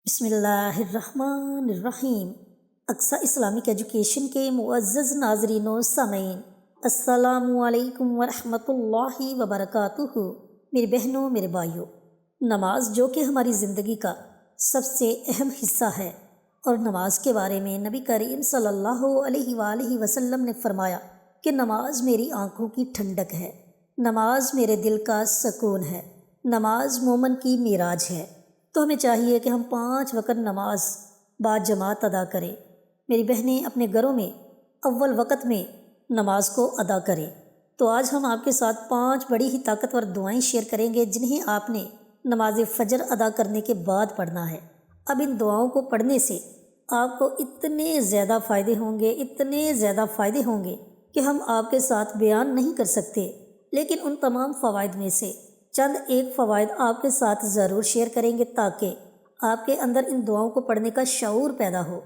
بسم اللہ الرحمن الرحیم۔ اقصی اسلامک ایجوکیشن کے معزز ناظرین و سامعین، السلام علیکم ورحمۃ اللہ وبرکاتہ۔ میری بہنوں، میرے بھائیوں، نماز جو کہ ہماری زندگی کا سب سے اہم حصہ ہے، اور نماز کے بارے میں نبی کریم صلی اللہ علیہ وآلہ وسلم نے فرمایا کہ نماز میری آنکھوں کی ٹھنڈک ہے، نماز میرے دل کا سکون ہے، نماز مومن کی معراج ہے۔ تو ہمیں چاہیے کہ ہم 5 وقت نماز با جماعت ادا کریں۔ میری بہنیں اپنے گھروں میں اول وقت میں نماز کو ادا کریں۔ تو آج ہم آپ کے ساتھ 5 بڑی ہی طاقتور دعائیں شیئر کریں گے جنہیں آپ نے نماز فجر ادا کرنے کے بعد پڑھنا ہے۔ اب ان دعاؤں کو پڑھنے سے آپ کو اتنے زیادہ فائدے ہوں گے کہ ہم آپ کے ساتھ بیان نہیں کر سکتے، لیکن ان تمام فوائد میں سے چند ایک فوائد آپ کے ساتھ ضرور شیئر کریں گے تاکہ آپ کے اندر ان دعاؤں کو پڑھنے کا شعور پیدا ہو،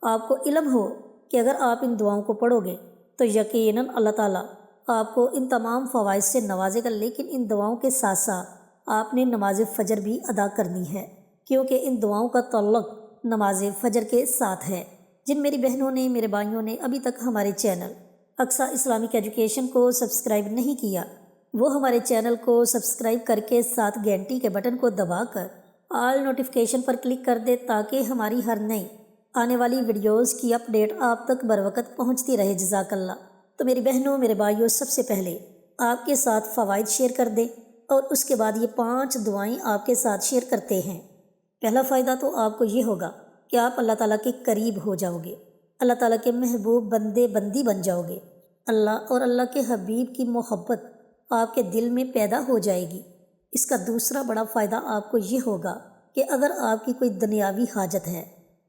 آپ کو علم ہو کہ اگر آپ ان دعاؤں کو پڑھو گے تو یقیناً اللہ تعالیٰ آپ کو ان تمام فوائد سے نوازے گا۔ لیکن ان دعاؤں کے ساتھ ساتھ آپ نے نماز فجر بھی ادا کرنی ہے، کیونکہ ان دعاؤں کا تعلق نماز فجر کے ساتھ ہے۔ جن میری بہنوں نے، میرے بھائیوں نے ابھی تک ہمارے چینل اقصی اسلامک ایجوکیشن کو سبسکرائب نہیں کیا، وہ ہمارے چینل کو سبسکرائب کر کے ساتھ گھنٹی کے بٹن کو دبا کر آل نوٹیفیکیشن پر کلک کر دے تاکہ ہماری ہر نئی آنے والی ویڈیوز کی اپڈیٹ آپ تک بروقت پہنچتی رہے۔ جزاک اللہ۔ تو میری بہنوں، میرے بھائیوں، سب سے پہلے آپ کے ساتھ فوائد شیئر کر دیں اور اس کے بعد یہ 5 دعائیں آپ کے ساتھ شیئر کرتے ہیں۔ پہلا فائدہ تو آپ کو یہ ہوگا کہ آپ اللہ تعالیٰ کے قریب ہو جاؤ گے، اللہ تعالیٰ کے محبوب بندی بن جاؤ گے۔ اللہ اور اللہ کے حبیب کی محبت آپ کے دل میں پیدا ہو جائے گی۔ اس کا دوسرا بڑا فائدہ آپ کو یہ ہوگا کہ اگر آپ کی کوئی دنیاوی حاجت ہے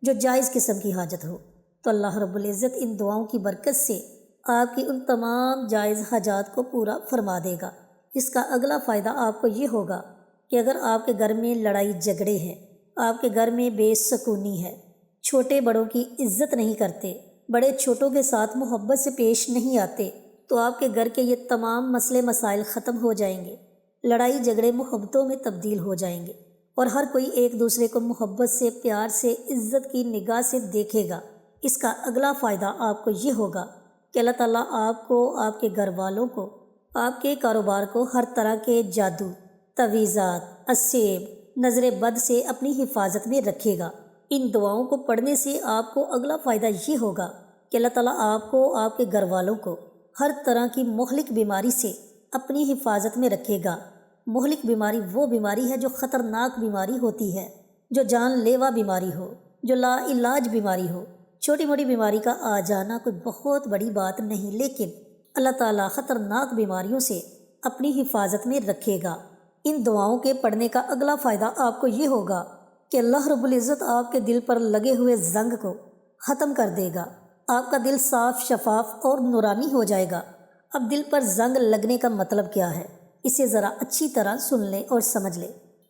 جو جائز قسم کی حاجت ہو تو اللہ رب العزت ان دعاؤں کی برکت سے آپ کی ان تمام جائز حاجات کو پورا فرما دے گا۔ اس کا اگلا فائدہ آپ کو یہ ہوگا کہ اگر آپ کے گھر میں لڑائی جھگڑے ہیں، آپ کے گھر میں بے سکونی ہے، چھوٹے بڑوں کی عزت نہیں کرتے، بڑے چھوٹوں کے ساتھ محبت سے پیش نہیں آتے، تو آپ کے گھر کے یہ تمام مسئلے مسائل ختم ہو جائیں گے، لڑائی جھگڑے محبتوں میں تبدیل ہو جائیں گے، اور ہر کوئی ایک دوسرے کو محبت سے، پیار سے، عزت کی نگاہ سے دیکھے گا۔ اس کا اگلا فائدہ آپ کو یہ ہوگا کہ اللہ تعالیٰ آپ کو، آپ کے گھر والوں کو، آپ کے کاروبار کو ہر طرح کے جادو، تعویذات، اسیب، نظر بد سے اپنی حفاظت میں رکھے گا۔ ان دعاؤں کو پڑھنے سے آپ کو اگلا فائدہ یہ ہوگا کہ اللہ تعالیٰ آپ کو، آپ کے گھر والوں کو ہر طرح کی مہلک بیماری سے اپنی حفاظت میں رکھے گا۔ مہلک بیماری وہ بیماری ہے جو خطرناک بیماری ہوتی ہے، جو جان لیوا بیماری ہو، جو لا علاج بیماری ہو۔ چھوٹی موٹی بیماری کا آ جانا کوئی بہت بڑی بات نہیں، لیکن اللہ تعالیٰ خطرناک بیماریوں سے اپنی حفاظت میں رکھے گا۔ ان دعاؤں کے پڑھنے کا اگلا فائدہ آپ کو یہ ہوگا کہ اللہ رب العزت آپ کے دل پر لگے ہوئے زنگ کو ختم کر دے گا۔ آپ کا دل صاف، شفاف اور نورانی ہو جائے گا۔ اب دل پر زنگ لگنے کا مطلب کیا ہے، اسے ذرا اچھی طرح سن لیں اور سمجھ لیں۔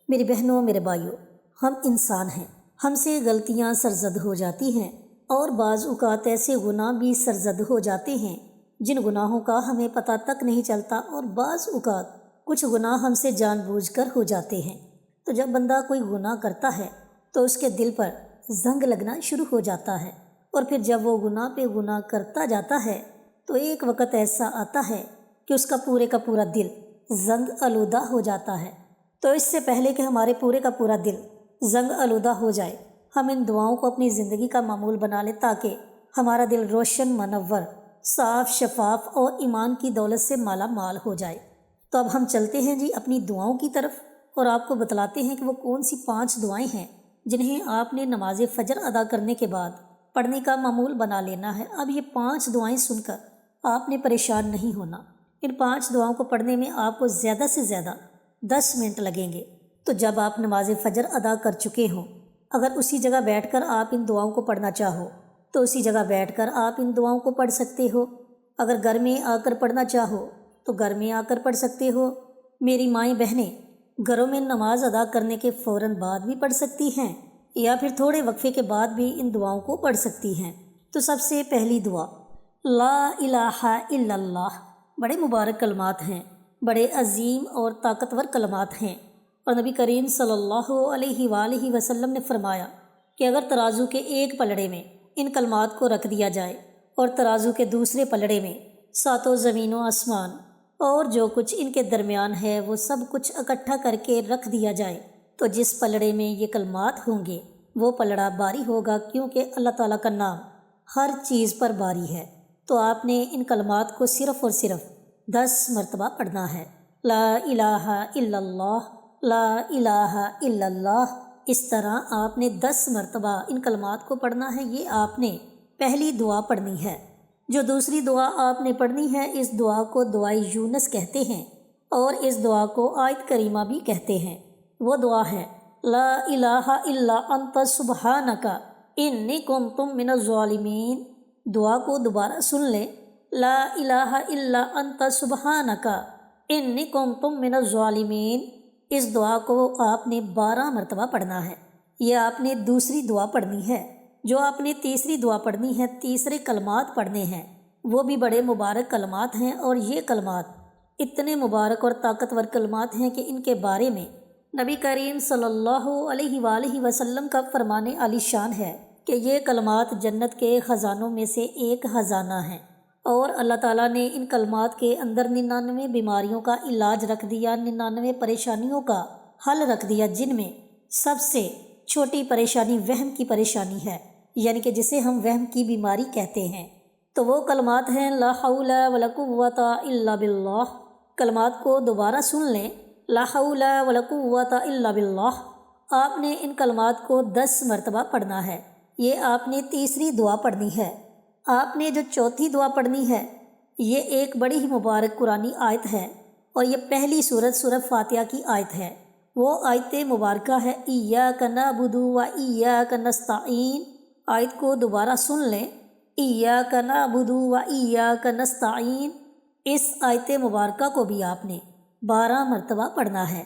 میری بہنوں، میرے بھائیوں، ہم انسان ہیں، ہم سے غلطیاں سرزد ہو جاتی ہیں، اور بعض اوقات ایسے گناہ بھی سرزد ہو جاتے ہیں جن گناہوں کا ہمیں پتہ تک نہیں چلتا، اور بعض اوقات کچھ گناہ ہم سے جان بوجھ کر ہو جاتے ہیں۔ تو جب بندہ کوئی گناہ کرتا ہے تو اس کے دل پر زنگ لگنا شروع ہو جاتا ہے، اور پھر جب وہ گناہ پہ گناہ کرتا جاتا ہے تو ایک وقت ایسا آتا ہے کہ اس کا پورا دل زنگ آلودہ ہو جاتا ہے۔ تو اس سے پہلے کہ ہمارے پورے کا پورا دل زنگ آلودہ ہو جائے، ہم ان دعاؤں کو اپنی زندگی کا معمول بنا لیں تاکہ ہمارا دل روشن، منور، صاف، شفاف اور ایمان کی دولت سے مالا مال ہو جائے۔ تو اب ہم چلتے ہیں جی اپنی دعاؤں کی طرف، اور آپ کو بتلاتے ہیں کہ وہ کون سی 5 دعائیں ہیں جنہیں آپ نے نماز فجر ادا کرنے کے بعد پڑھنے کا معمول بنا لینا ہے۔ اب یہ 5 دعائیں سن کر آپ نے پریشان نہیں ہونا۔ ان 5 دعاؤں کو پڑھنے میں آپ کو زیادہ سے زیادہ 10 منٹ لگیں گے۔ تو جب آپ نماز فجر ادا کر چکے ہوں، اگر اسی جگہ بیٹھ کر آپ ان دعاؤں کو پڑھنا چاہو تو اسی جگہ بیٹھ کر آپ ان دعاؤں کو پڑھ سکتے ہو۔ اگر گھر میں آ کر پڑھنا چاہو تو گھر میں آ کر پڑھ سکتے ہو۔ میری مائیں بہنیں گھروں میں نماز ادا کرنے کے فوراً بعد بھی پڑھ سکتی ہیں، یا پھر تھوڑے وقفے کے بعد بھی ان دعاؤں کو پڑھ سکتی ہیں۔ تو سب سے پہلی دعا لا الہ الا اللہ، بڑے مبارک کلمات ہیں، بڑے عظیم اور طاقتور کلمات ہیں، اور نبی کریم صلی اللہ علیہ وآلہ وسلم نے فرمایا کہ اگر ترازو کے ایک پلڑے میں ان کلمات کو رکھ دیا جائے اور ترازو کے دوسرے پلڑے میں ساتوں زمین و آسمان اور جو کچھ ان کے درمیان ہے وہ سب کچھ اکٹھا کر کے رکھ دیا جائے، تو جس پلڑے میں یہ کلمات ہوں گے وہ پلڑا باری ہوگا، کیونکہ اللہ تعالیٰ کا نام ہر چیز پر باری ہے۔ تو آپ نے ان کلمات کو صرف اور صرف 10 مرتبہ پڑھنا ہے۔ لا الہ الا اللہ، لا الہ الا اللہ، اس طرح آپ نے 10 مرتبہ ان کلمات کو پڑھنا ہے۔ یہ آپ نے پہلی دعا پڑھنی ہے۔ جو دوسری دعا آپ نے پڑھنی ہے، اس دعا کو دعائے یونس کہتے ہیں اور اس دعا کو آیت کریمہ بھی کہتے ہیں۔ وہ دعا ہے لا الہ الا انت سبحانک انی کنت من الظالمین۔ دعا کو دوبارہ سن لیں، لا الہ الا انت سبحانک انی کنت من الظالمین۔ اس دعا کو آپ نے 12 مرتبہ پڑھنا ہے۔ یہ آپ نے دوسری دعا پڑھنی ہے۔ جو آپ نے تیسری دعا پڑھنی ہے، تیسرے کلمات پڑھنے ہیں، وہ بھی بڑے مبارک کلمات ہیں، اور یہ کلمات اتنے مبارک اور طاقتور کلمات ہیں کہ ان کے بارے میں نبی کریم صلی اللہ علیہ وآلہ وسلم کا فرمان عالی شان ہے کہ یہ کلمات جنت کے خزانوں میں سے ایک خزانہ ہیں، اور اللہ تعالیٰ نے ان کلمات کے اندر 99 بیماریوں کا علاج رکھ دیا، 99 پریشانیوں کا حل رکھ دیا، جن میں سب سے چھوٹی پریشانی وہم کی پریشانی ہے، یعنی کہ جسے ہم وہم کی بیماری کہتے ہیں۔ تو وہ کلمات ہیں لا حول ولا قوت الا باللہ۔ کلمات کو دوبارہ سن لیں، لا حول ولا قوت الا باللہ۔ آپ نے ان کلمات کو 10 مرتبہ پڑھنا ہے۔ یہ آپ نے تیسری دعا پڑھنی ہے۔ آپ نے جو چوتھی دعا پڑھنی ہے، یہ ایک بڑی ہی مبارک قرآنی آیت ہے، اور یہ پہلی سورہ فاتحہ کی آیت ہے۔ وہ آیت مبارکہ ہے ایاک نعبد و ایاک نستعین۔ آیت کو دوبارہ سن لیں، ایاک نعبد و ایاک نستعین۔ اس آیت مبارکہ کو بھی آپ نے 12 مرتبہ پڑھنا ہے۔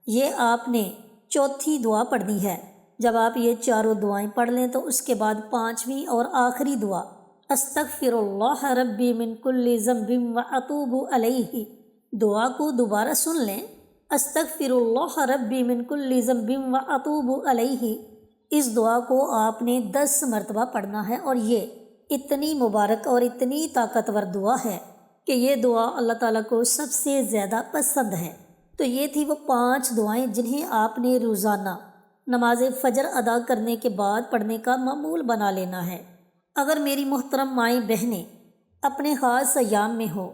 یہ آپ نے چوتھی دعا پڑھنی ہے۔ جب آپ یہ چاروں دعائیں پڑھ لیں تو اس کے بعد 5ویں اور آخری دعا استغفر اللہ ربی من کل ذنب واتوب الیہ۔ دعا کو دوبارہ سن لیں، استغفر اللہ ربی من کل ذنب واتوب الیہ۔ اس دعا کو آپ نے 10 مرتبہ پڑھنا ہے، اور یہ اتنی مبارک اور اتنی طاقتور دعا ہے کہ یہ دعا اللہ تعالیٰ کو سب سے زیادہ پسند ہے۔ تو یہ تھی وہ 5 دعائیں جنہیں آپ نے روزانہ نماز فجر ادا کرنے کے بعد پڑھنے کا معمول بنا لینا ہے۔ اگر میری محترم مائیں بہنیں اپنے خاص ایام میں ہوں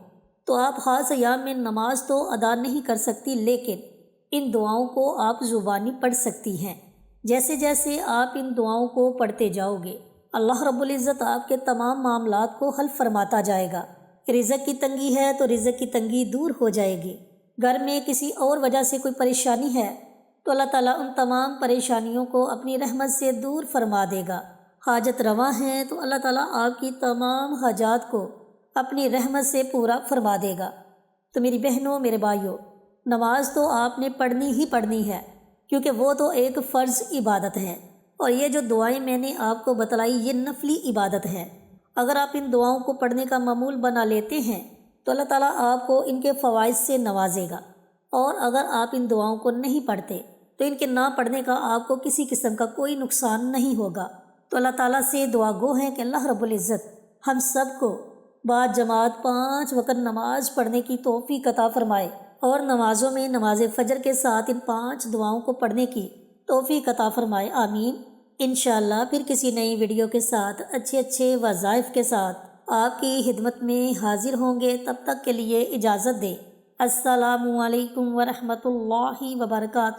تو آپ خاص ایام میں نماز تو ادا نہیں کر سکتی، لیکن ان دعاؤں کو آپ زبانی پڑھ سکتی ہیں۔ جیسے جیسے آپ ان دعاؤں کو پڑھتے جاؤ گے، اللہ رب العزت آپ کے تمام معاملات کو حل فرماتا جائے گا۔ رزق کی تنگی ہے تو رزق کی تنگی دور ہو جائے گی۔ گھر میں کسی اور وجہ سے کوئی پریشانی ہے تو اللہ تعالیٰ ان تمام پریشانیوں کو اپنی رحمت سے دور فرما دے گا۔ حاجت رواں ہیں تو اللہ تعالیٰ آپ کی تمام حاجات کو اپنی رحمت سے پورا فرما دے گا۔ تو میری بہنوں، میرے بھائیوں، نماز تو آپ نے پڑھنی ہی پڑھنی ہے، کیونکہ وہ تو ایک فرض عبادت ہے، اور یہ جو دعائیں میں نے آپ کو بتلائی یہ نفلی عبادت ہے۔ اگر آپ ان دعاؤں کو پڑھنے کا معمول بنا لیتے ہیں تو اللہ تعالیٰ آپ کو ان کے فوائد سے نوازے گا، اور اگر آپ ان دعاؤں کو نہیں پڑھتے تو ان کے نہ پڑھنے کا آپ کو کسی قسم کا کوئی نقصان نہیں ہوگا۔ تو اللہ تعالیٰ سے دعا گو ہیں کہ اللہ رب العزت ہم سب کو بعد جماعت 5 وقت نماز پڑھنے کی توفیق عطا فرمائے، اور نمازوں میں نماز فجر کے ساتھ ان 5 دعاؤں کو پڑھنے کی توفیق عطا فرمائے، آمین۔ انشاءاللہ پھر کسی نئی ویڈیو کے ساتھ اچھے وظائف کے ساتھ آپ کی خدمت میں حاضر ہوں گے۔ تب تک کے لیے اجازت دیں۔ السلام علیکم ورحمۃ اللہ وبرکاتہ۔